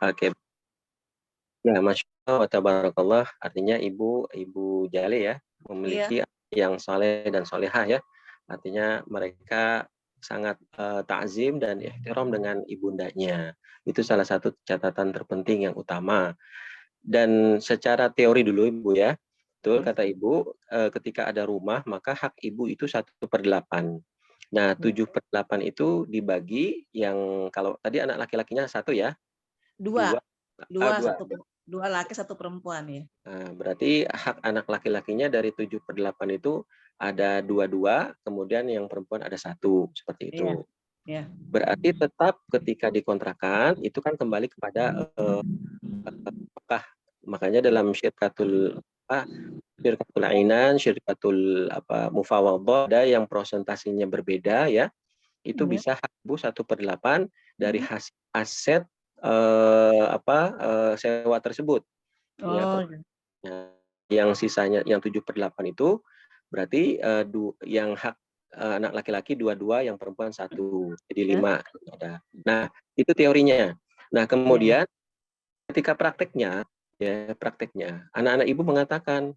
Oke. Ya, Masya Allah wa tabarakallah, artinya Ibu Jale ya, Iya. memiliki yang saleh dan solehah ya. Artinya mereka sangat takzim dan ihtiram dengan ibundanya. Itu salah satu catatan terpenting yang utama. Dan secara teori dulu Ibu ya, betul kata Ibu, ketika ada rumah maka hak Ibu itu 1/8. Nah, 7/8 itu dibagi yang kalau tadi anak laki-lakinya satu ya, Dua, dua, dua. dua laki satu perempuan ya. Nah, berarti hak anak laki-lakinya dari 7/8 itu ada dua, kemudian yang perempuan ada satu, seperti Iya, itu. iya. Berarti tetap ketika dikontrakan itu kan kembali kepada apakah makanya dalam syirkatul ainan, syirkatul mufawadhah ada yang prosentasinya berbeda ya. Itu Iya. bisa hak ibu 1/8 dari Mhm. hasil aset sewa tersebut. Ya, Oh, iya. yang sisanya yang 7/8 itu berarti yang hak anak laki-laki dua, yang perempuan satu, jadi Hah? 5 ada. Nah, itu teorinya. Nah, Iya, iya. kemudian ketika prakteknya, ya prakteknya, anak-anak ibu mengatakan,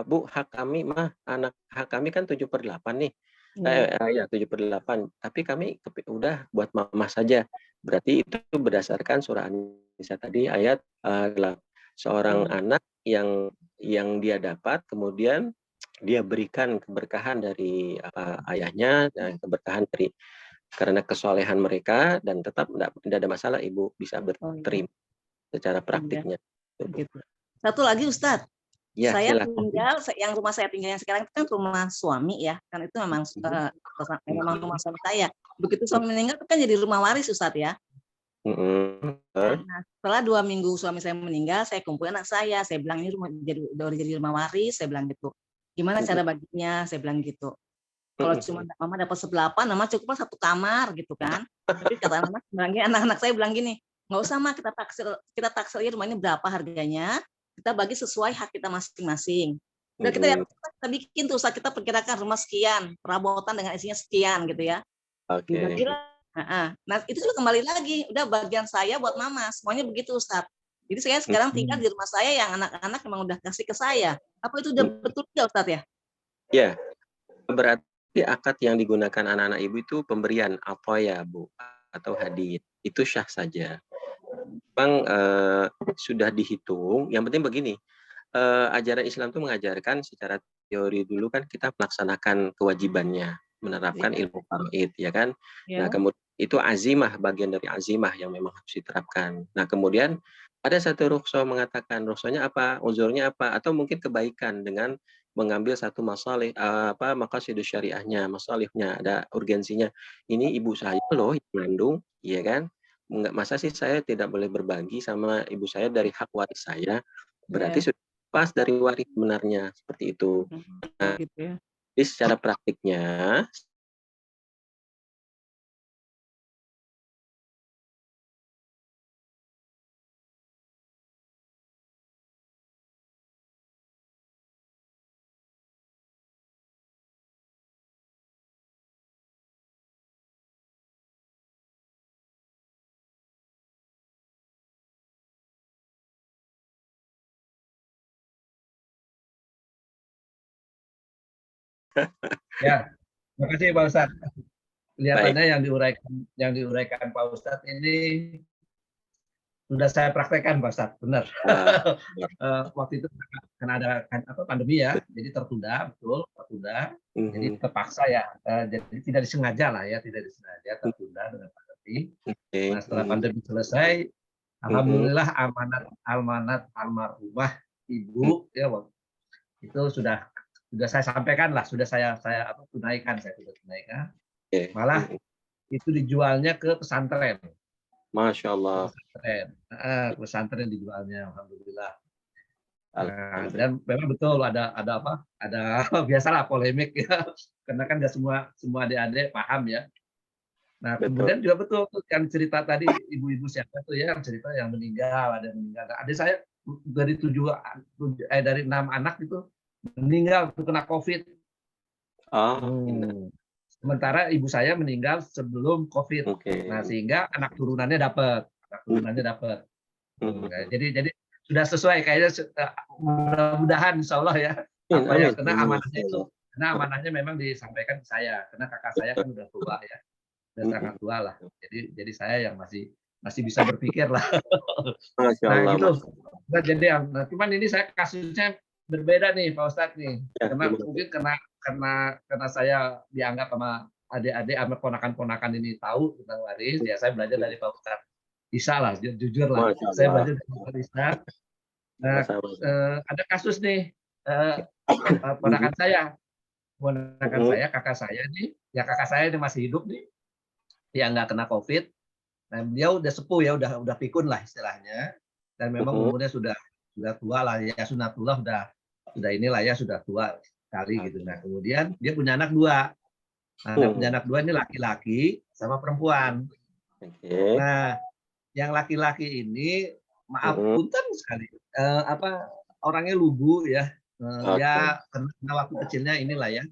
Bu, hak kami kan 7/8 nih. Iya. Ya 7/8, tapi kami udah buat mama saja. Berarti itu berdasarkan surah An-Nisa tadi ayat seorang Iya. anak yang dia dapat, kemudian dia berikan keberkahan dari ayahnya dan keberkahan dari karena kesolehan mereka dan tetap tidak ada masalah ibu bisa Oh, iya. berterima secara Iya, praktiknya. Bu. gitu. Satu lagi Ustadz, Ya, saya silakan. tinggal yang rumah saya tinggal yang sekarang itu kan rumah suami ya, kan itu memang memang rumah suami saya. Begitu suami meninggal itu kan jadi rumah waris Ustadz ya. Nah, setelah 2 minggu suami saya meninggal, saya kumpulin anak saya bilang ini udah jadi rumah waris, saya bilang gitu. Gimana cara baginya? Saya bilang gitu. Kalau cuma mama dapat 1/8, mama cukuplah 1 kamar gitu kan. Tapi kata anak-anak saya bilang gini, nggak usah mah kita taksir aja rumah ini berapa harganya, kita bagi sesuai hak kita masing-masing. Udah kita bikin tuh, kita perkirakan rumah sekian, perabotan dengan isinya sekian gitu ya. Oke. Dibagilah. Nah, itu juga kembali lagi, udah bagian saya buat mama, semuanya begitu Ustaz. Jadi saya sekarang tinggal di rumah saya yang anak-anak memang udah kasih ke saya. Apa itu udah betul ya Ustaz ya? Ya, berarti akad yang digunakan anak-anak ibu itu pemberian apa ya Bu atau hadiah itu syah saja. Memang sudah dihitung. Yang penting begini, ajaran Islam itu mengajarkan secara teori dulu kan kita melaksanakan kewajibannya, menerapkan Iya, ilmu faraid, ya kan. Nah, iya, kemudian itu azimah, bagian dari azimah yang memang harus diterapkan. Nah, kemudian ada satu rukhsah mengatakan rukhsahnya apa, uzurnya apa, atau mungkin kebaikan dengan mengambil satu masalih maqasidus syariahnya, masalihnya, ada urgensinya. Ini ibu saya loh, ibu kandung, iya kan? Enggak, masa sih saya tidak boleh berbagi sama ibu saya dari hak waris saya? Berarti iya. sudah pas dari waris sebenarnya, seperti itu. Begitu ya. Jadi secara praktiknya, Ya, terima kasih Pak Ustadz. baik. Kelihatannya yang diuraikan Pak Ustadz ini sudah saya praktekkan Pak Ustadz, benar. Uh, Waktu itu karena ada pandemi ya, jadi tertunda, betul, tertunda. Jadi terpaksa ya, jadi tidak disengaja lah ya, tidak disengaja tertunda dengan pandemi. Nah, setelah pandemi selesai, alhamdulillah amanat almarhumah ibu ya itu sudah saya sampaikan lah, sudah saya tunaikan, saya sudah tunaikan. Malah itu dijualnya ke pesantren. Masya Ke Allah. pesantren. Pesantren dijualnya, alhamdulillah. Alhamdulillah. Dan memang betul ada biasalah polemik ya, karena kan nggak semua adik-adik paham ya. Nah, Betul. kemudian juga betul yang cerita tadi ibu-ibu siapa tuh ya, yang cerita yang meninggal, ada yang meninggal. Adik saya dari 6 anak itu meninggal kena COVID. Sementara ibu saya meninggal sebelum COVID. Nah, sehingga anak turunannya dapat. Jadi sudah sesuai kayaknya, mudah-mudahan insya Allah ya, apa yang kena amanahnya itu, karena amanahnya memang disampaikan ke saya, karena kakak saya kan udah tua ya, udah sangat tua lah. Jadi saya yang masih bisa berpikir lah. Masya Nah Allah, gitu. Masya Allah. Nah, jadi cuman ini saya kasusnya berbeda nih Pak Ustadz nih, Ya, karena gimana? mungkin karena saya dianggap sama adik-adik sama ponakan-ponakan ini tahu tentang waris, ya saya belajar dari Pak Ustadz Isa lah, jujur lah, Masya saya Allah. belajar dari Pak Ustadz Isa. Nah, Sama-sama. ada kasus nih, ponakan saya, kakak saya nih, ya kakak saya ini masih hidup nih, dia nggak kena COVID. Nah, dia udah sepuh ya, udah pikun lah istilahnya, dan memang umurnya sudah tua lah ya, sunatullah sudah inilah ya, sudah tua sekali gitu. Nah, kemudian dia punya anak 2. Nah, punya anak 2 ini laki-laki sama perempuan. Nah, yang laki-laki ini maaf punten sekali, orangnya lugu ya, dia karena waktu kecilnya inilah ya,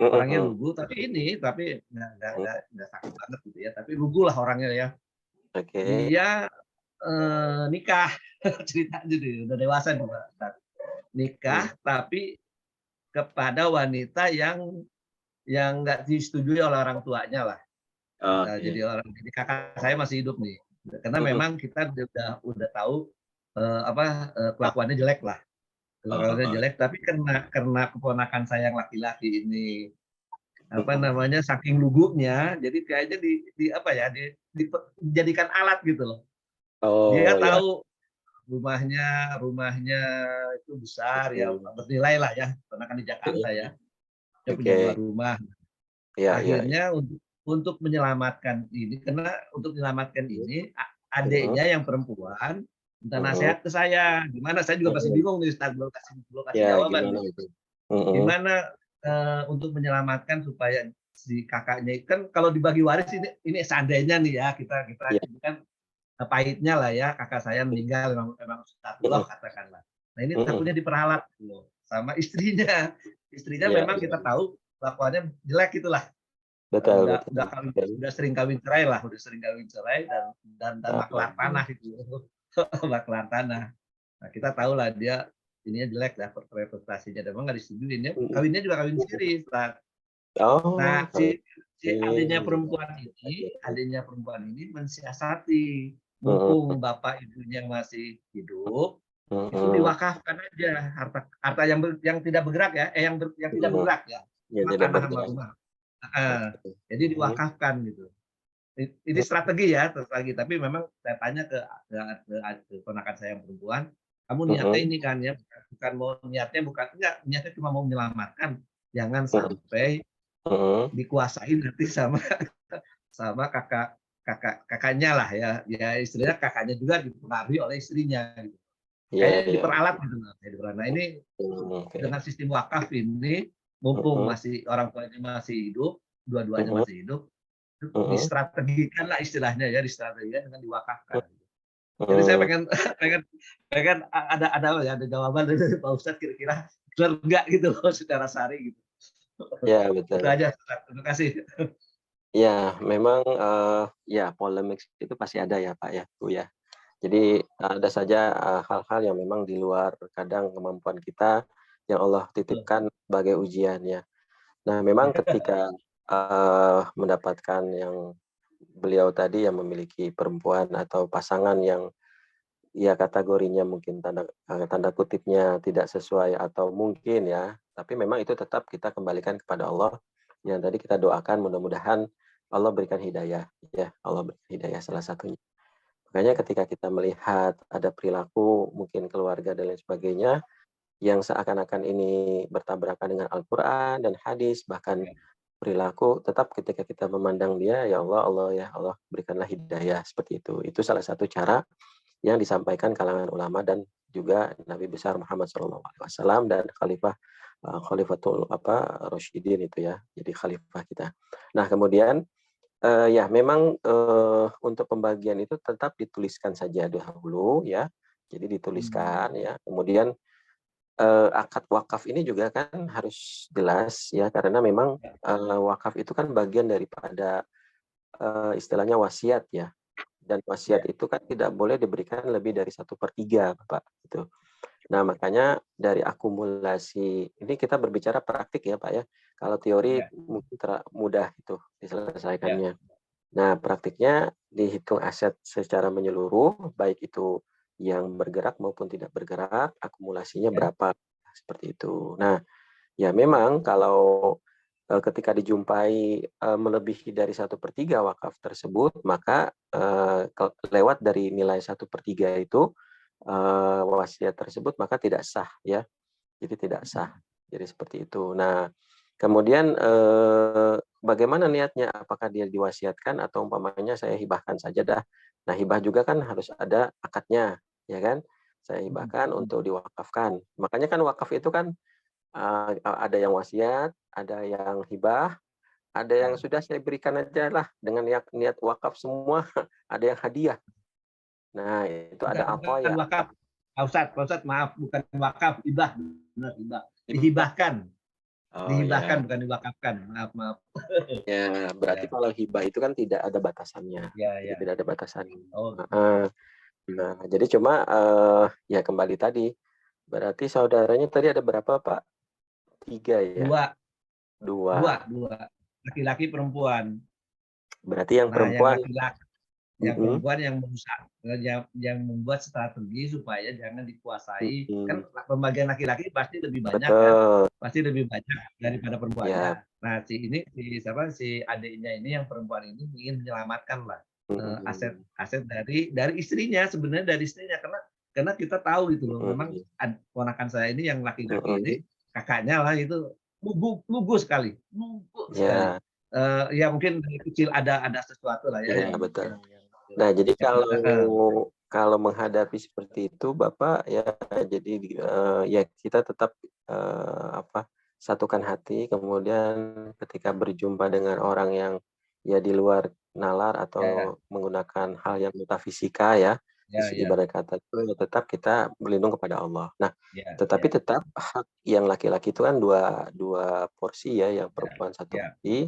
orangnya lugu, tapi nggak sakit banget gitu ya, tapi lugu lah orangnya ya. Dia nikah, cerita jadi udah dewasa juga, nikah tapi kepada wanita yang nggak disetujui oleh orang tuanya lah. Jadi kakak saya masih hidup nih, karena memang kita udah tahu kelakuannya jelek lah, kelakuannya jelek, tapi karena keponakan saya yang laki-laki ini saking lugunya, jadi kayaknya dijadikan alat gitu loh. Dia tahu rumahnya itu besar ya, bernilai lah ya, karena kan di Jakarta ya, dia punya 2 rumah. Akhirnya untuk menyelamatkan ini, adiknya yang perempuan minta nasihat ke saya, gimana, saya juga masih bingung nih, belum kasih jawaban. Gimana untuk menyelamatkan supaya si kakaknya kan kalau dibagi waris ini seandainya nih ya, kita ini kan pahitnya lah ya, kakak saya meninggal memang sunatullah katakanlah. Nah, ini takutnya diperalat loh sama istrinya. Istrinya memang kita tahu kelakuannya jelek itulah. Udah sering kawin cerai dan maklar tanah itu. Maklar tanah. Nah, kita tahu lah dia ininya jelek lah, prestasinya, memang nggak disetujuin ya. Kawinnya juga kawin siri. Nah, si adiknya perempuan ini mensiasati, mumpung bapak ibunya masih hidup, itu diwakafkan aja harta yang tidak bergerak ya, yang tidak bergerak ya, tanah sama rumah. Jadi diwakafkan gitu. Ini strategi ya, tapi memang saya tanya ke ponakan saya yang perempuan, kamu niatnya ini kan ya, niatnya cuma mau menyelamatkan, jangan sampai dikuasain nanti sama kakaknya lah ya, istilahnya kakaknya juga dipengaruhi oleh istrinya gitu. Kayaknya diperalat gitu. Nah, ini dengan sistem wakaf ini, mumpung masih orang tuanya masih hidup, dua-duanya masih hidup, distrategikan lah istilahnya ya, dengan diwakafkan. Jadi saya pengen ada jawaban dari Pak Ustadz, kira-kira benar enggak gitu loh secara syar'i gitu. Ya, betul. Itu aja, terima kasih. Ya, memang ya polemik itu pasti ada ya Pak ya, Bu ya. Jadi ada saja hal-hal yang memang di luar kadang kemampuan kita yang Allah titipkan sebagai ujian ya. Nah, memang ketika mendapatkan yang beliau tadi yang memiliki perempuan atau pasangan yang ya kategorinya mungkin tanda kutipnya tidak sesuai atau mungkin ya, tapi memang itu tetap kita kembalikan kepada Allah. Yang tadi kita doakan mudah-mudahan Allah berikan hidayah ya, Allah berikan hidayah salah satunya. Makanya ketika kita melihat ada perilaku mungkin keluarga dan lain sebagainya yang seakan-akan ini bertabrakan dengan Al-Qur'an dan hadis, bahkan perilaku, tetap ketika kita memandang dia, ya Allah berikanlah hidayah, seperti itu. Itu salah satu cara yang disampaikan kalangan ulama dan juga Nabi besar Muhammad SAW dan Khalifatul Rasyidin itu ya, jadi khalifah kita. Nah, kemudian ya memang untuk pembagian itu tetap dituliskan saja dahulu ya. Jadi dituliskan ya. Kemudian akad wakaf ini juga kan harus jelas ya, karena memang wakaf itu kan bagian daripada istilahnya wasiat ya. Dan wasiat itu kan tidak boleh diberikan lebih dari 1/3, Bapak, gitu. Nah, makanya dari akumulasi ini kita berbicara praktik ya, Pak ya. Kalau teori mungkin mudah itu diselesaikannya. Nah, praktiknya dihitung aset secara menyeluruh, baik itu yang bergerak maupun tidak bergerak, akumulasinya berapa, seperti itu. Nah, ya memang kalau ketika dijumpai melebihi dari 1/3 wakaf tersebut, maka lewat dari nilai 1/3 itu wasiat tersebut maka tidak sah ya. Jadi tidak sah. Jadi seperti itu. Nah, kemudian bagaimana niatnya? Apakah dia diwasiatkan atau umpamanya saya hibahkan saja dah. Nah, hibah juga kan harus ada akadnya, ya kan? Saya hibahkan untuk diwakafkan. Makanya kan wakaf itu kan ada yang wasiat, ada yang hibah, ada yang sudah saya berikan aja lah dengan niat wakaf semua, ada yang hadiah. Nah, itu ada apa Bukan ya? wakaf. Pak Ustadz, maaf, bukan wakaf, hibah. Benar, hibah. Dihibahkan. Oh Dihibahkan, ya. bukan diwakafkan. Maaf. Ya, berarti Ya, kalau hibah itu kan tidak ada batasannya. Jadi ya. tidak ada batasannya. Oh, Nah, jadi cuma ya kembali tadi. Berarti saudaranya tadi ada berapa, Pak? 3 ya? dua. 2. Laki-laki, perempuan. Berarti yang Nah, yang perempuan laki-laki, yang perempuan yang membuat strategi supaya jangan dikuasai. Kan pembagian laki-laki pasti lebih banyak kan? betul. Pasti lebih banyak daripada perempuannya. Ya. Nah, si adiknya ini yang perempuan ini ingin menyelamatkan lah aset dari istrinya, sebenarnya dari istrinya, karena kita tahu gitu loh, memang ponakan saya ini yang laki-laki ini, kakaknya lah itu lugu sekali. Ya. Ya mungkin dari kecil ada sesuatu lah ya Iya, betul. yang Nah, jadi kalau menghadapi seperti itu, Bapak ya, jadi ya kita tetap satukan hati. Kemudian ketika berjumpa dengan orang yang ya di luar nalar atau menggunakan hal yang metafisika ya, ibarat kata itu tetap kita berlindung kepada Allah. Nah, tetapi tetap hak yang laki-laki itu kan dua porsi ya, yang perempuan satu porsi.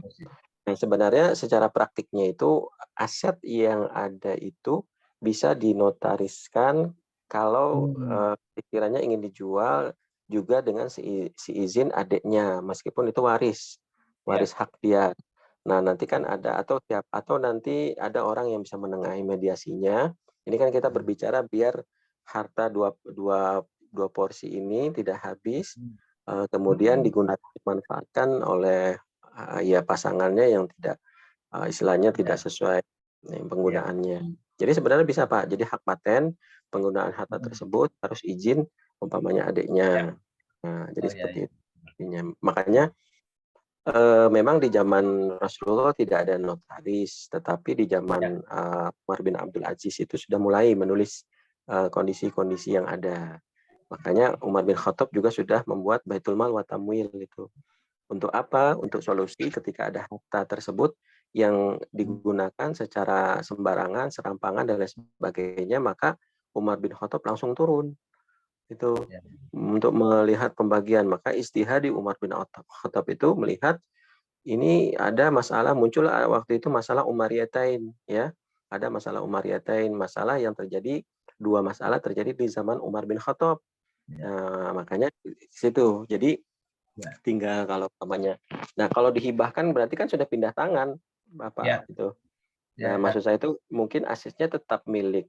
Nah, sebenarnya secara praktiknya itu aset yang ada itu bisa dinotariskan kalau sekiranya ingin dijual juga dengan si izin adiknya, meskipun itu waris hak dia. Nah, nanti kan ada atau nanti ada orang yang bisa menengahi mediasinya. Ini kan kita berbicara biar harta dua porsi ini tidak habis, kemudian digunakan dimanfaatkan oleh ya pasangannya yang tidak istilahnya tidak sesuai penggunaannya. Jadi sebenarnya bisa Pak. Jadi hak paten penggunaan harta tersebut harus izin umpamanya adiknya. Nah, jadi seperti itu. Makanya memang di zaman Rasulullah tidak ada notaris, tetapi di zaman Umar bin Abdul Aziz itu sudah mulai menulis kondisi-kondisi yang ada. Makanya Umar bin Khattab juga sudah membuat Baitul Mal wa Tamwil itu. Untuk apa? Untuk solusi ketika ada harta tersebut yang digunakan secara sembarangan, serampangan dan lain sebagainya, maka Umar bin Khattab langsung turun itu untuk melihat pembagian. Maka istihadi Umar bin Khattab itu melihat ini ada masalah muncul waktu itu masalah Umariyatain ya. Ada masalah Umariyatain, masalah yang terjadi, dua masalah terjadi di zaman Umar bin Khattab. Nah, makanya di situ. Jadi tinggal kalau namanya. Nah, kalau dihibahkan berarti kan sudah pindah tangan, Bapak gitu. Nah, maksud saya itu mungkin asetnya tetap milik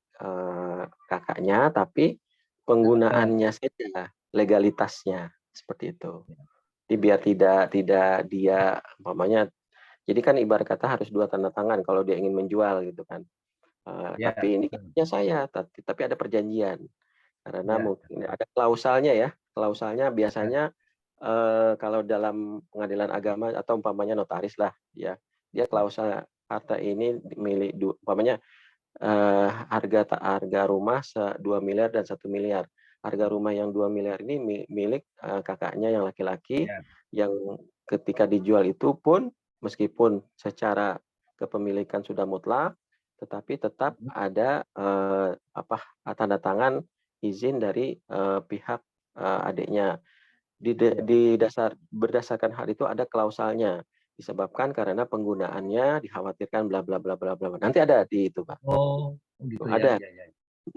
kakaknya, tapi penggunaannya saja, legalitasnya seperti itu. Jadi biar tidak dia umpamanya, jadi kan ibarat kata harus dua tanda tangan kalau dia ingin menjual gitu kan. Tapi ini kakaknya saya, tapi ada perjanjian. Karena mungkin ada klausalnya ya. Klausalnya biasanya kalau dalam pengadilan agama atau umpamanya notaris lah ya, dia klausal harta ini milik umpamanya harga rumah 2 miliar dan 1 miliar. Harga rumah yang 2 miliar ini milik kakaknya yang laki-laki, yang ketika dijual itu pun meskipun secara kepemilikan sudah mutlak, tetapi tetap ada tanda tangan izin dari pihak adiknya. Berdasarkan hal itu ada klausalnya. disebabkan karena penggunaannya dikhawatirkan bla bla bla bla bla. Nanti ada di itu, Pak. Oh, gitu ya. Ada. Ya, ya.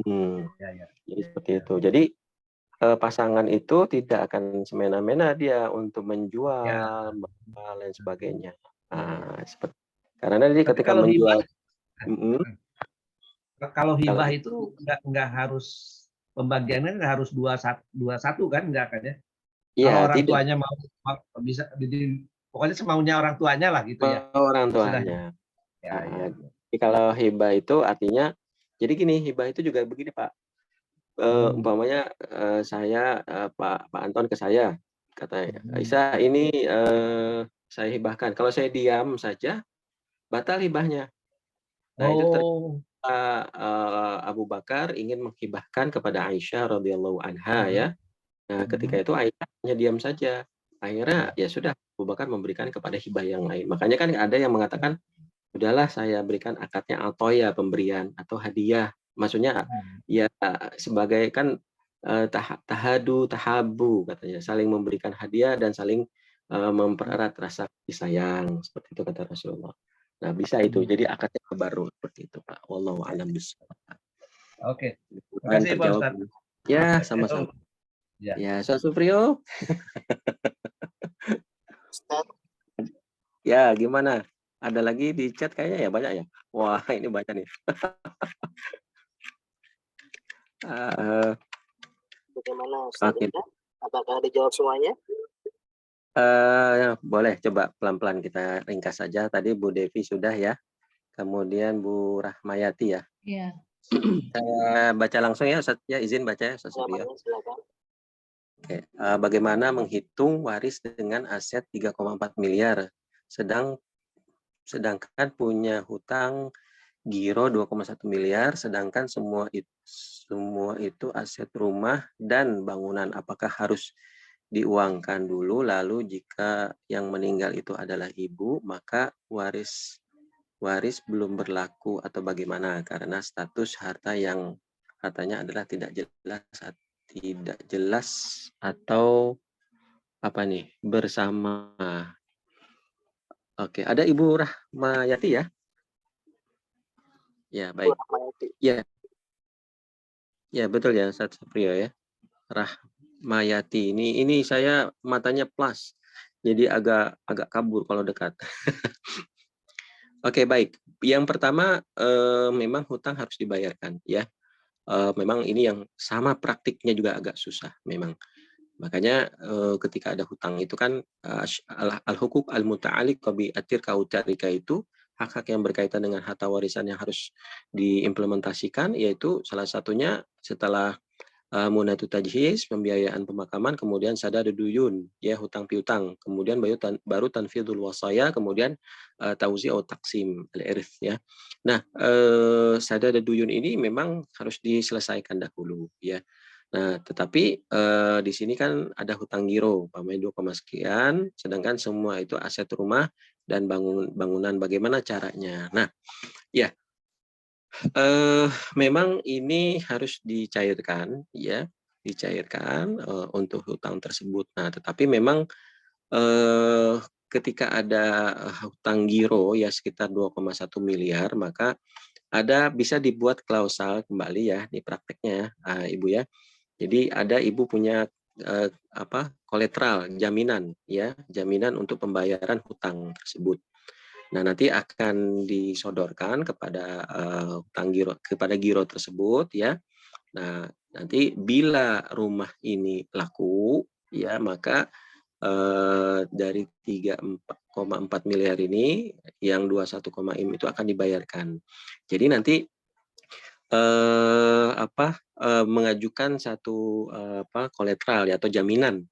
Hmm. Ya, ya. Jadi seperti itu. Jadi pasangan itu tidak akan semena-mena dia untuk Ya. menjual, dan lain sebagainya. Nah, seperti karena dia Tapi ketika kalau hibah, menjual, kalau kalau hibah itu nggak harus pembagiannya nggak harus dua satu kan, nggak kan ya? Kalau ya orang tidak tuanya mau bisa, jadi pokoknya semaunya orang tuanya lah gitu ya. orang Istilahnya. tuanya. Ya, ya. Nah, jadi kalau hibah itu artinya, jadi gini, hibah itu juga begini, Pak. Umpamanya saya Pak Anton ke saya, kata Isa ini saya hibahkan. Kalau saya diam saja, batal hibahnya. Nah itu Oh. Abu Bakar ingin menghibahkan kepada Aisyah radhiyallahu anha ya. Nah, ketika itu Aisyah hanya diam saja. Akhirnya ya sudah Abu Bakar memberikan kepada hibah yang lain. Makanya kan ada yang mengatakan, udahlah saya berikan akadnya atoya, pemberian atau hadiah. Maksudnya ya sebagai kan tahadu, tahabu katanya, saling memberikan hadiah dan saling mempererat rasa kasih sayang, seperti itu kata Rasulullah. Nah, bisa itu. Jadi akadnya baru seperti itu, Pak. Wallahu a'lam bishawab. Oke. Terima Dan kasih Pak terjawab. Ustadz. Ya, sama-sama. Ya. Ya, Ustaz Suprio. Ya, gimana? Ada lagi di chat kayaknya ya, banyak ya. Wah, ini banyak nih. Bagaimana Ustaz? Oke. Apakah dijawab semuanya? Boleh coba pelan-pelan kita ringkas saja. Tadi Bu Devi sudah ya. Kemudian Bu Rahmayati ya. Iya. Saya baca langsung ya, Ustaz. Ya, izin baca ya, Ustaz Suprio. Silakan. Oke. Bagaimana menghitung waris dengan aset 3,4 miliar, sedangkan punya hutang giro 2,1 miliar, sedangkan semua itu aset rumah dan bangunan. Apakah harus diuangkan dulu, lalu jika yang meninggal itu adalah ibu, maka waris belum berlaku atau bagaimana? Karena status hartanya adalah tidak jelas atau apa nih, bersama. Oke, ada Ibu Rahmayati ya? Ya, baik. Ya. Ya, betul ya, Ustaz Suprio ya. Rahmayati. Ini saya matanya plus. Jadi agak kabur kalau dekat. Oke, baik. Yang pertama memang hutang harus dibayarkan ya. Memang ini yang sama, praktiknya juga agak susah memang. Makanya ketika ada hutang itu kan al-hukuk al-muta'alliq bi atirka utarika itu hak-hak yang berkaitan dengan harta warisan yang harus diimplementasikan, yaitu salah satunya setelah munatu tajhiz, pembiayaan pemakaman, kemudian sadadu duyun, ya hutang piutang, kemudian baru tanfidul wasaya, kemudian tauzi atau taksim al-irth ya. Nah, sadadu duyun ini memang harus diselesaikan dahulu ya. Nah, tetapi di sini kan ada hutang giro, umpamanya 2, sekian, sedangkan semua itu aset rumah dan bangunan, bagaimana caranya? Nah, ya memang ini harus dicairkan ya, untuk hutang tersebut. Nah, tetapi memang ketika ada hutang giro ya sekitar 2,1 miliar, maka bisa dibuat klausal kembali ya di prakteknya Ibu ya. Jadi ada Ibu punya koletral, jaminan ya, jaminan untuk pembayaran hutang tersebut. Nah, nanti akan disodorkan kepada giro tersebut ya. Nah, nanti bila rumah ini laku ya, maka dari 3,4 miliar ini yang 21, itu akan dibayarkan. Jadi nanti mengajukan satu koletral ya, atau jaminan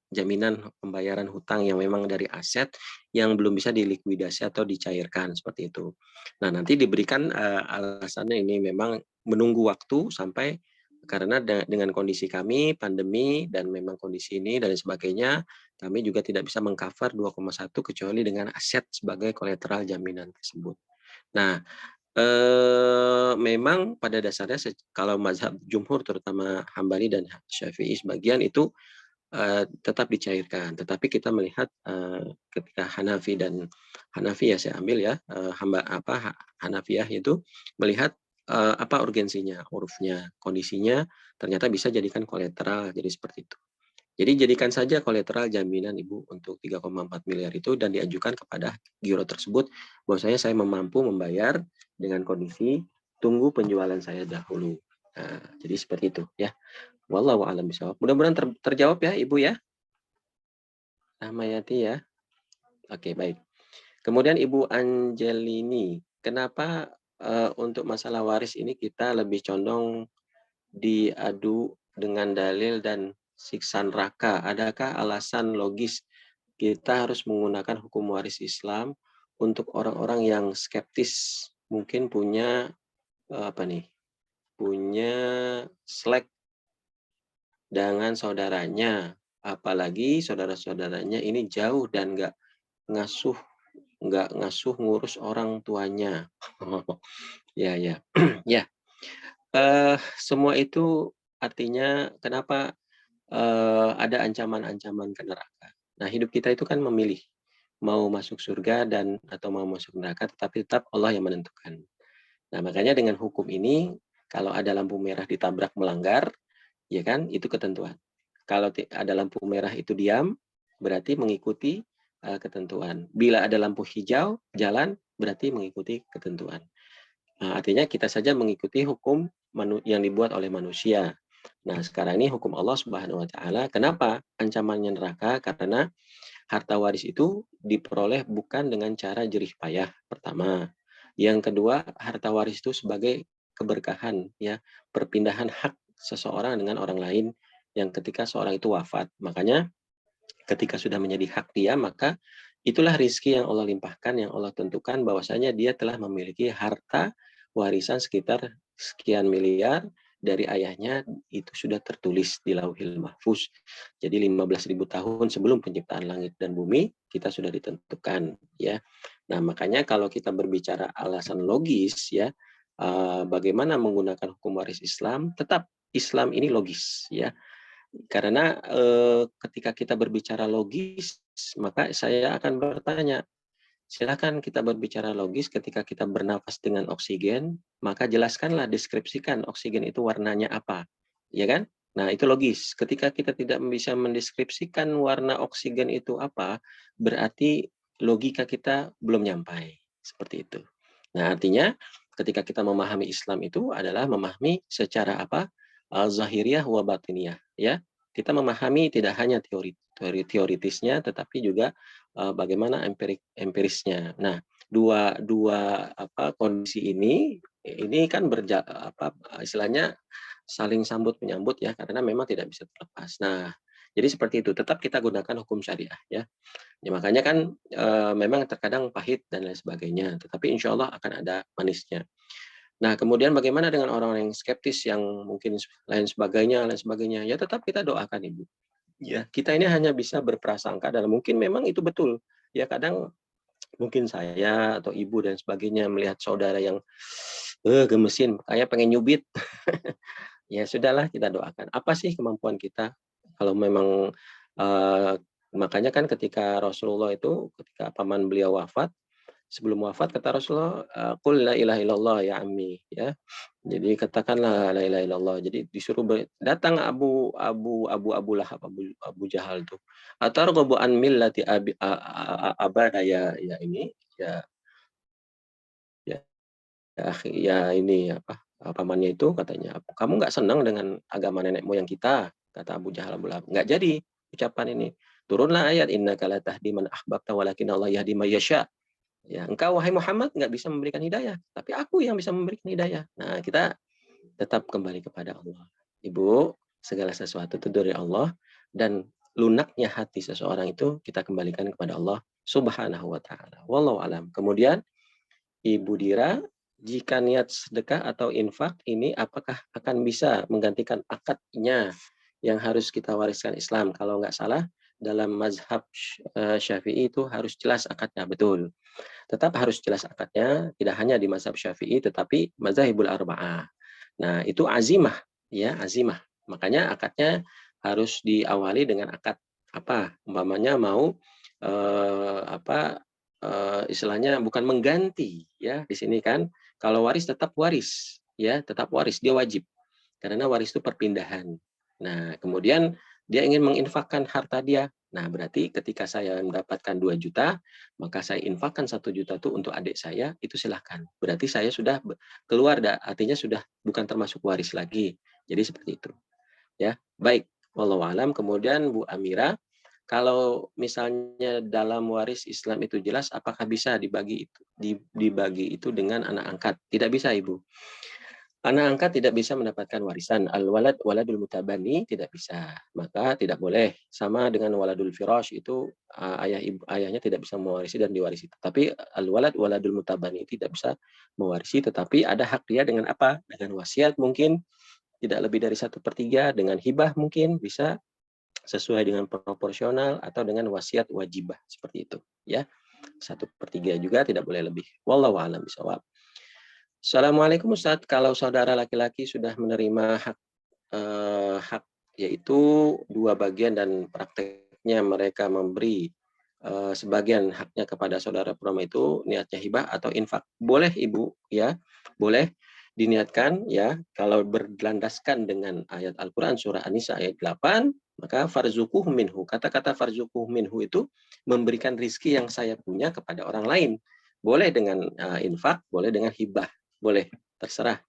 pembayaran hutang yang memang dari aset yang belum bisa dilikuidasi atau dicairkan seperti itu. Nah, nanti diberikan alasannya ini memang menunggu waktu sampai, karena dengan kondisi kami pandemi dan memang kondisi ini dan sebagainya, kami juga tidak bisa mengcover 2,1 kecuali dengan aset sebagai koletral jaminan tersebut. Nah, memang pada dasarnya kalau mazhab jumhur terutama Hambali dan Syafi'i sebagian itu tetap dicairkan. Tetapi kita melihat ketika Hanafi ya saya ambil ya, Hanafiyah itu melihat apa urgensinya, urufnya, kondisinya ternyata bisa jadikan kolateral, jadi seperti itu. Jadi jadikan saja kolateral jaminan Ibu untuk 3,4 miliar itu dan diajukan kepada giro tersebut bahwasanya saya mampu membayar dengan kondisi tunggu penjualan saya dahulu. Nah, jadi seperti itu ya. Wallahu a'lam bishawab. Mudah-mudahan terjawab ya Ibu ya. Ahmayati ya. Oke, baik. Kemudian Ibu Angelini, kenapa untuk masalah waris ini kita lebih condong diadu dengan dalil dan siksa neraka? Adakah alasan logis kita harus menggunakan hukum waris Islam untuk orang-orang yang skeptis, mungkin punya punya slack dengan saudaranya, apalagi saudara-saudaranya ini jauh dan nggak ngasuh ngurus orang tuanya. Ya. Ya. Semua itu artinya kenapa ada ancaman-ancaman ke neraka. Nah, hidup kita itu kan memilih mau masuk surga atau mau masuk neraka, tetapi tetap Allah yang menentukan. Nah, makanya dengan hukum ini, kalau ada lampu merah ditabrak melanggar, ya kan, itu ketentuan. Kalau ada lampu merah itu diam, berarti mengikuti ketentuan. Bila ada lampu hijau, jalan, berarti mengikuti ketentuan. Nah, artinya kita saja mengikuti hukum yang dibuat oleh manusia. Nah, sekarang ini hukum Allah Subhanahu wa taala. Kenapa ancamannya neraka? Karena harta waris itu diperoleh bukan dengan cara jerih payah, pertama. Yang kedua, harta waris itu sebagai keberkahan, ya, perpindahan hak seseorang dengan orang lain yang ketika seorang itu wafat. Makanya ketika sudah menjadi hak dia, maka itulah rizki yang Allah limpahkan, yang Allah tentukan bahwasanya dia telah memiliki harta warisan sekitar sekian miliar dari ayahnya, itu sudah tertulis di Lauhil Mahfuz. Jadi 15.000 tahun sebelum penciptaan langit dan bumi kita sudah ditentukan, ya. Nah, makanya kalau kita berbicara alasan logis, ya, bagaimana menggunakan hukum waris Islam, tetap Islam ini logis, ya. Karena ketika kita berbicara logis, maka saya akan bertanya, silakan kita berbicara logis ketika kita bernafas dengan oksigen, maka jelaskanlah, deskripsikan oksigen itu warnanya apa, ya kan? Nah, itu logis. Ketika kita tidak bisa mendeskripsikan warna oksigen itu apa, berarti logika kita belum nyampai. Seperti itu. Nah, artinya ketika kita memahami Islam itu adalah memahami secara apa? Zahiriyah wa batiniyah, ya. Kita memahami tidak hanya teoritisnya, tetapi juga bagaimana empirisnya. Nah, dua kondisi ini kan istilahnya saling sambut menyambut, ya, karena memang tidak bisa terlepas. Nah, jadi seperti itu, tetap kita gunakan hukum syariah, ya. Ya, makanya kan memang terkadang pahit dan lain sebagainya, tetapi insya Allah akan ada manisnya. Nah, kemudian bagaimana dengan orang-orang yang skeptis yang mungkin lain sebagainya, ya tetap kita doakan Ibu. Ya, kita ini hanya bisa berprasangka dan mungkin memang itu betul. Ya, kadang mungkin saya atau Ibu dan sebagainya melihat saudara yang gemesin, kayak pengen nyubit. Ya sudahlah, kita doakan. Apa sih kemampuan kita? Kalau memang makanya kan ketika Rasulullah itu, ketika paman beliau wafat, sebelum wafat kata Rasulullah, qul la ilaha illallah ya ammi, ya. Jadi katakanlah la ilaha illallah. Jadi disuruh datang Abu Lahab, Abu Jahal tuh. Atarghabu an millati abada ya ini ya ya ini pamannya itu katanya, kamu nggak senang dengan agama nenek moyang kita, kata Abu Jahal, Abu Lahab. Nggak jadi ucapan ini. Turunlah ayat innaka la tahdi man ahbabta walakin Allah yahdi may yasha. Ya, engkau wahai Muhammad nggak bisa memberikan hidayah, tapi aku yang bisa memberikan hidayah. Nah, kita tetap kembali kepada Allah. Ibu, segala sesuatu itu dari Allah, dan lunaknya hati seseorang itu kita kembalikan kepada Allah Subhanahu wa taala. Wallahu alam. Kemudian Ibu Dira, jika niat sedekah atau infak ini apakah akan bisa menggantikan akadnya yang harus kita wariskan Islam? Kalau nggak salah dalam mazhab Syafi'i itu harus jelas akadnya, betul. Tetap harus jelas akadnya, tidak hanya di mazhab Syafi'i tetapi mazhabul arba'ah. Nah, itu azimah, ya, azimah. Makanya akadnya harus diawali dengan akad. Apa? Umpamanya mau istilahnya bukan mengganti ya di sini kan. Kalau waris tetap waris ya, tetap waris, dia wajib. Karena waris itu perpindahan. Nah, kemudian dia ingin menginfakkan harta dia. Nah, berarti ketika saya mendapatkan 2 juta, maka saya infakkan 1 juta itu untuk adik saya, itu silahkan. Berarti saya sudah keluar, artinya sudah bukan termasuk waris lagi. Jadi seperti itu. Ya, baik. Wallahu alam. Kemudian Bu Amira, kalau misalnya dalam waris Islam itu jelas, apakah bisa dibagi itu? Dibagi itu dengan anak angkat? Tidak bisa, Ibu. Anak angkat tidak bisa mendapatkan warisan. Al-walad waladul mutabani tidak bisa. Maka tidak boleh. Sama dengan waladul firash itu ayahnya tidak bisa mewarisi dan diwarisi. Tapi al-walad waladul mutabani tidak bisa mewarisi, tetapi ada hak dia dengan apa? Dengan wasiat mungkin tidak lebih dari 1/3, dengan hibah mungkin bisa sesuai dengan proporsional atau dengan wasiat wajibah seperti itu. Ya, 1/3 juga tidak boleh lebih. Wallahu a'lam bishawab. Assalamualaikum Ustaz, kalau saudara laki-laki sudah menerima hak yaitu 2 bagian dan prakteknya mereka memberi sebagian haknya kepada saudara perempuan itu niatnya hibah atau infak. Boleh Ibu ya, boleh diniatkan ya kalau berlandaskan dengan ayat Al-Qur'an surah An-Nisa ayat 8, maka farzuquhum minhu. Kata-kata farzuquhum minhu itu memberikan rizki yang saya punya kepada orang lain. Boleh dengan infak, boleh dengan hibah. Boleh, terserah.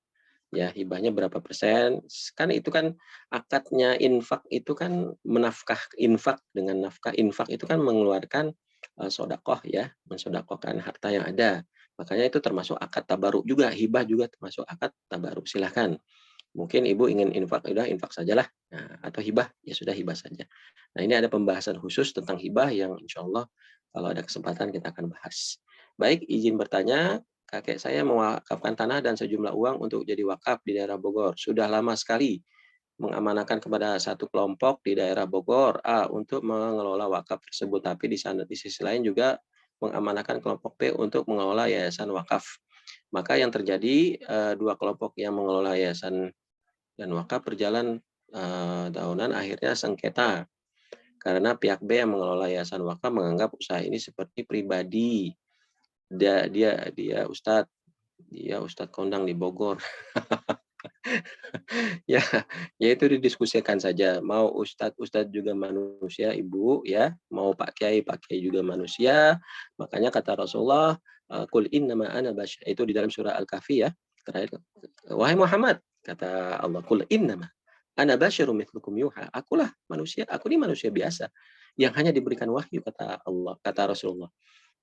Ya, hibahnya berapa persen. Kan itu kan akadnya infak itu kan menafkah infak, dengan nafkah infak itu kan mengeluarkan sodakoh ya, mensodakohkan harta yang ada. Makanya itu termasuk akad tabaruk juga, hibah juga termasuk akad tabaruk. Silahkan. Mungkin Ibu ingin infak, udah infak sajalah. Nah, atau hibah, ya sudah hibah saja. Nah, ini ada pembahasan khusus tentang hibah yang insya Allah kalau ada kesempatan kita akan bahas. Baik, izin bertanya, kakek saya mewakafkan tanah dan sejumlah uang untuk jadi wakaf di daerah Bogor. Sudah lama sekali mengamanahkan kepada satu kelompok di daerah Bogor untuk mengelola wakaf tersebut. Tapi di sisi lain juga mengamanahkan kelompok B untuk mengelola yayasan wakaf. Maka yang terjadi 2 kelompok yang mengelola yayasan dan wakaf berjalan tahunan, akhirnya sengketa karena pihak B yang mengelola yayasan wakaf menganggap usaha ini seperti pribadi. Dia Ustadz kondang di Bogor. Ya, ya itu didiskusikan saja. Mau Ustadz juga manusia, Ibu, ya. Mau Pak Kiai juga manusia. Makanya kata Rasulullah, Qul innama ana basyar. Itu di dalam surah Al-Kahfi ya. Terakhir, wahai Muhammad, kata Allah, Qul innama ana basyarum mithlukum yuha. Akulah manusia, aku ini manusia biasa yang hanya diberikan wahyu, kata Allah, kata Rasulullah.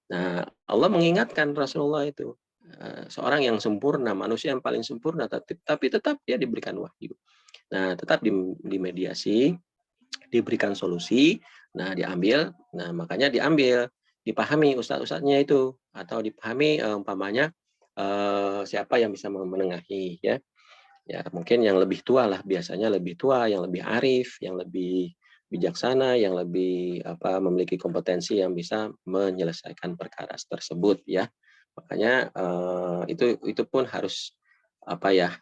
Nah, Allah mengingatkan Rasulullah itu seorang yang sempurna, manusia yang paling sempurna, tapi tetap dia diberikan wahyu. Nah, tetap dimediasi, diberikan solusi, nah diambil, nah makanya diambil, dipahami ustadz-ustadznya itu, atau dipahami umpamanya siapa yang bisa menengahi ya. Ya, mungkin yang lebih tua lah, biasanya lebih tua, yang lebih arif, yang lebih bijaksana, yang lebih memiliki kompetensi yang bisa menyelesaikan perkara tersebut ya. Makanya itu pun harus ya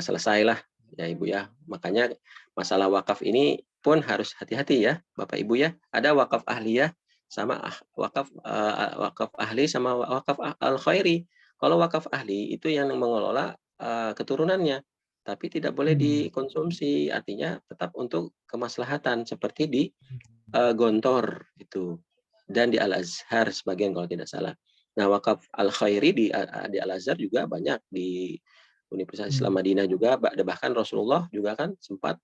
selesailah ya Ibu ya. Makanya masalah wakaf ini pun harus hati-hati ya Bapak Ibu ya. Ada wakaf ahliyah sama wakaf ahli sama wakaf al-khairi. Kalau wakaf ahli itu yang mengelola keturunannya, tapi tidak boleh dikonsumsi, artinya tetap untuk kemaslahatan seperti di Gontor itu dan di Al-Azhar sebagian kalau tidak salah. Nah, wakaf al-khairi di Al-Azhar juga banyak, di Universitas Islam Madinah juga, bahkan Rasulullah juga kan sempat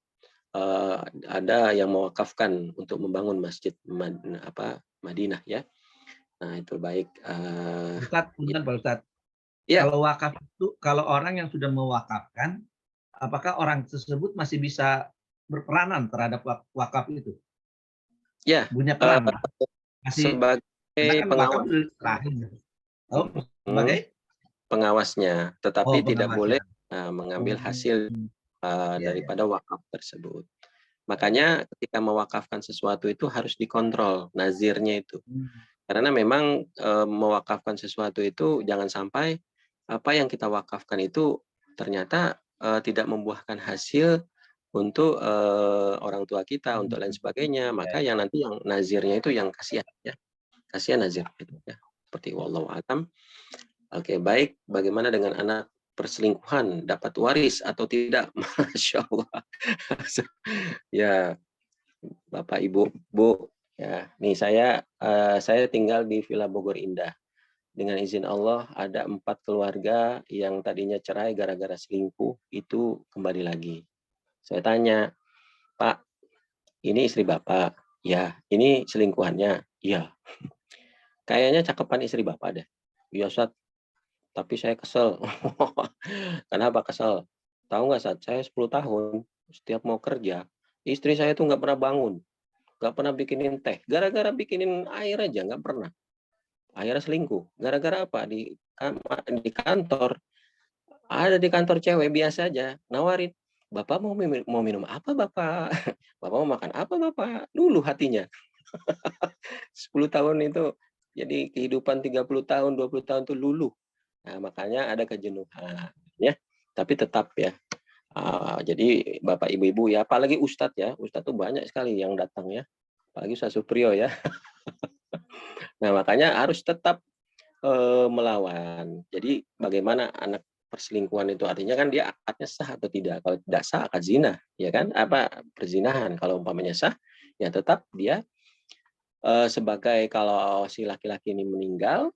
ada yang mewakafkan untuk membangun masjid Madinah ya. Nah, itu baik. Ustadz, Pak Ustadz. Ya. Kalau wakaf itu, kalau orang yang sudah mewakafkan, apakah orang tersebut masih bisa berperanan terhadap wakaf itu? Ya. Punya peran masih sebagai pengawas. Sebagai pengawasnya, tetapi tidak boleh mengambil hasil daripada wakaf tersebut. Makanya ketika mewakafkan sesuatu itu harus dikontrol nazirnya itu. Karena memang mewakafkan sesuatu itu jangan sampai apa yang kita wakafkan itu ternyata tidak membuahkan hasil untuk orang tua kita, untuk lain sebagainya. Maka yang nanti yang nazirnya itu yang kasihan ya. Kasihan nazir gitu ya. Seperti wallahu alam. Oke, baik. Bagaimana dengan anak perselingkuhan dapat waris atau tidak? Masya Allah. Ya, Bapak Ibu, Bu, ya, nih saya tinggal di Villa Bogor Indah. Dengan izin Allah ada 4 keluarga yang tadinya cerai gara-gara selingkuh itu kembali lagi. Saya tanya, Pak, ini istri Bapak? Ya. Ini selingkuhannya? Iya. Kayaknya cakepan istri Bapak deh. Iya, Ustaz. Tapi saya kesel. Kenapa kesel? Tahu nggak, Ustaz? Saya 10 tahun setiap mau kerja, istri saya tuh nggak pernah bangun, nggak pernah bikinin teh. Gara-gara bikinin air aja nggak pernah. Akhirnya selingkuh. Gara-gara apa? Di kantor. Ada di kantor cewek biasa aja. Nawarin. Bapak mau minum apa, Bapak? Bapak mau makan apa, Bapak? Dulu hatinya. 10 tahun itu. Jadi kehidupan 30 tahun, 20 tahun itu luluh. Nah, makanya ada kejenuhan. Ya. Tapi tetap ya. Jadi Bapak Ibu-Ibu ya, apalagi Ustadz ya. Ustadz tuh banyak sekali yang datang ya. Apalagi Ustadz Suprio ya. Nah, makanya harus tetap melawan. Jadi bagaimana anak perselingkuhan itu artinya kan dia akadnya sah atau tidak. Kalau tidak sah akad zina, ya kan? Apa perzinahan. Kalau umpamanya sah, ya tetap dia sebagai kalau si laki-laki ini meninggal,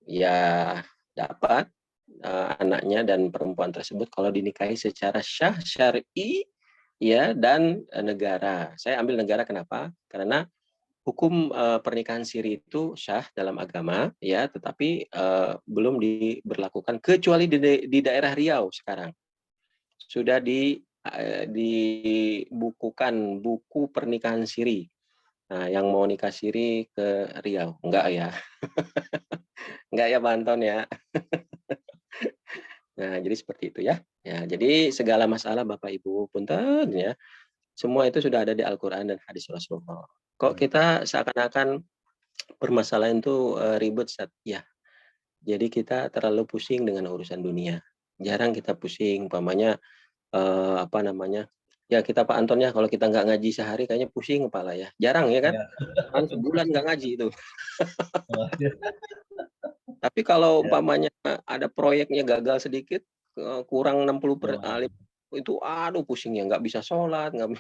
ya dapat anaknya dan perempuan tersebut kalau dinikahi secara syah syar'i ya dan negara. Saya ambil negara kenapa? Karena hukum pernikahan siri itu syah dalam agama ya, tetapi belum diberlakukan kecuali di daerah Riau sekarang. Sudah dibukukan buku pernikahan siri. Nah, yang mau nikah siri ke Riau. Enggak ya. Enggak ya, Pak Anton ya. Nah, jadi seperti itu ya. Ya, jadi segala masalah Bapak Ibu punten ya. Semua itu sudah ada di Al-Qur'an dan hadis Rasulullah. Kok kita seakan-akan permasalahan itu ribet, Sat? Ya. Jadi kita terlalu pusing dengan urusan dunia. Jarang kita pusing, umpamanya apa namanya? Ya kita Pak Anton ya, kalau kita nggak ngaji sehari kayaknya pusing kepala ya. Jarang ya kan? Kan sebulan nggak ngaji itu. Tapi kalau umpamanya ada proyeknya gagal sedikit, kurang 60 itu aduh pusingnya, nggak bisa sholat, nggak.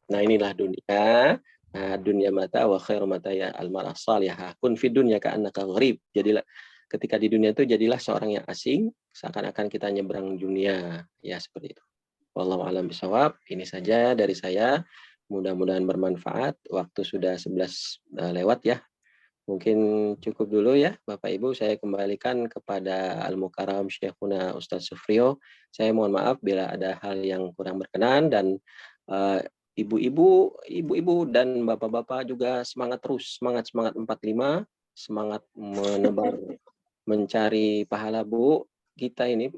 Nah inilah dunia. Nah, dunia mata wa khairu mata ya al-mar'ah salihah. Kun fid dunya ka'annaka gharib. Jadilah ketika di dunia itu jadilah seorang yang asing, seakan-akan kita nyebrang dunia. Ya seperti itu. Wallahu a'lam bishawab. Ini saja dari saya. Mudah-mudahan bermanfaat. Waktu sudah 11 lewat ya. Mungkin cukup dulu ya Bapak Ibu, saya kembalikan kepada Al-Mukarram Syekhuna Ustaz Sufrio. Saya mohon maaf bila ada hal yang kurang berkenan dan ibu-ibu dan bapak-bapak juga semangat terus, semangat 45, semangat menebar mencari pahala Bu. Kita ini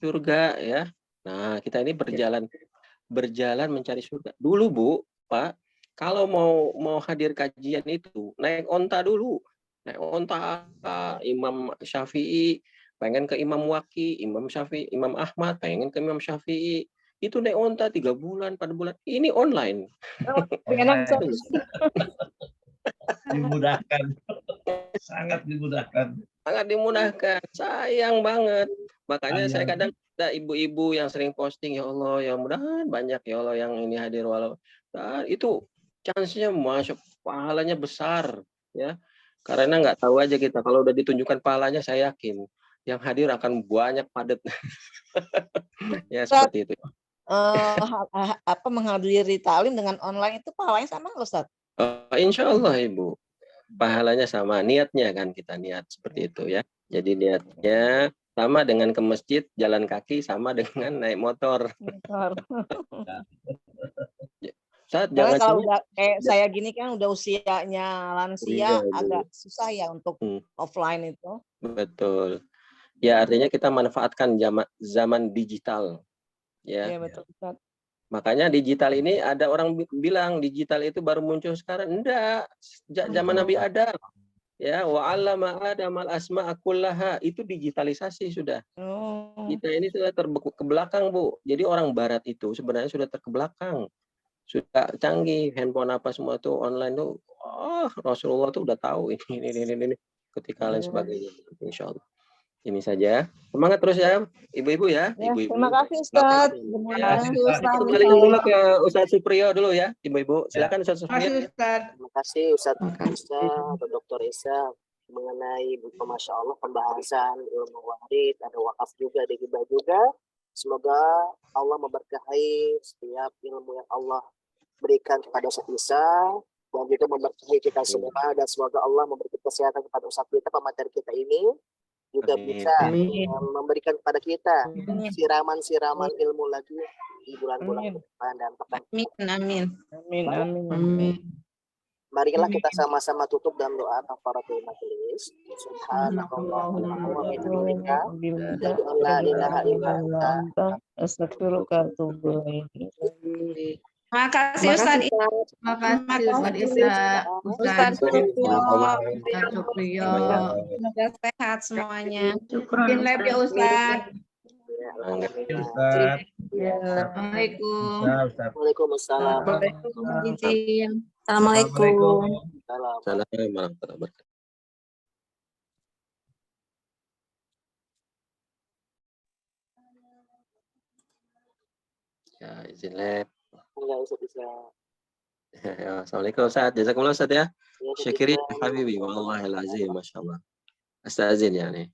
surga ya. Nah, kita ini berjalan mencari surga. Dulu Bu, Pak, kalau mau hadir kajian itu naik onta dulu. Naik onta Imam Syafi'i, pengen ke Imam Waqi, Imam Syafi'i, Imam Ahmad, pengen ke Imam Syafi'i. Itu naik onta 3 bulan, 4 bulan. Ini online. Dimudahkan. Sangat dimudahkan. Sangat dimudahkan. Sayang banget. Makanya saya kadang ada ibu-ibu yang sering posting, ya Allah, ya mudahan banyak ya Allah yang ini hadir walau. Nah, itu chance-nya masuk pahalanya besar ya. Karena nggak tahu aja kita kalau udah ditunjukkan pahalanya saya yakin yang hadir akan banyak padat. Ya seperti itu. Menghadiri ta'lim dengan online itu pahalanya sama nggak, Ustaz? Insya Allah Ibu. Pahalanya sama, niatnya kan kita niat seperti itu ya. Jadi niatnya sama dengan ke masjid, jalan kaki sama dengan naik motor. Saat jangan kalau udah kayak saya gini kan udah usianya lansia, agak susah ya untuk offline itu. Betul. Ya artinya kita manfaatkan zaman digital. Ya. Betul, Ustaz. Makanya digital ini ada orang bilang digital itu baru muncul sekarang. Enggak, zaman Nabi Adam. Ya, wa 'allama Adam al-asma'a kullaha, itu digitalisasi sudah. Kita ini sudah ke belakang, Bu. Jadi orang barat itu sebenarnya sudah terkebelakang. Sudah canggih, handphone apa semua tuh online tuh. Rasulullah tuh udah tahu ini ketika lain sebagainya. Insyaallah. Ini saja. Semangat terus ya, Ibu-ibu ya. Ya, Ibu-ibu. terima kasih Ustaz. Ya. Ustaz. Kita kembali dulu ke Ustaz Supriyo dulu ya, Ibu-ibu. Silakan Ustaz Supriyo. Terima kasih Ustadz Isa atau Dr. Isa mengenai Masya Allah pembahasan ilmu warid, ada wakaf juga, ada hibah juga. Semoga Allah memberkahi setiap ilmu yang Allah berikan kepada Ustadz Isa dan juga memberkahi kita semua, dan semoga Allah memberikan kesehatan kepada Ustadz kita, pemateri kita ini juga bisa memberikan kepada kita siraman-siraman ilmu lagi di bulan-bulan depan dan pekan. Amin. Marilah kita sama-sama tutup dalam doa kafaratul majelis. Subhanallahumma wa bihamdika, asyhadu an la ilaha illa anta, astaghfiruka wa atubu ilaik. Makasih Ustaz. Makasih Ustaz Isa. Ustaz Supriyo. Semoga sehat semuanya. Bikin lab ya Ustaz. Assalamualaikum. Waalaikumsalam. Assalamualaikum. Assalamualaikum warahmatullahi wabarakatuh. Ya, izin lab. Ya, Assalamualaikum Ustaz. Jazakumullah Ustaz ya. Syakirin habibi, wallahil azim, masyaallah. Astazin ya nih.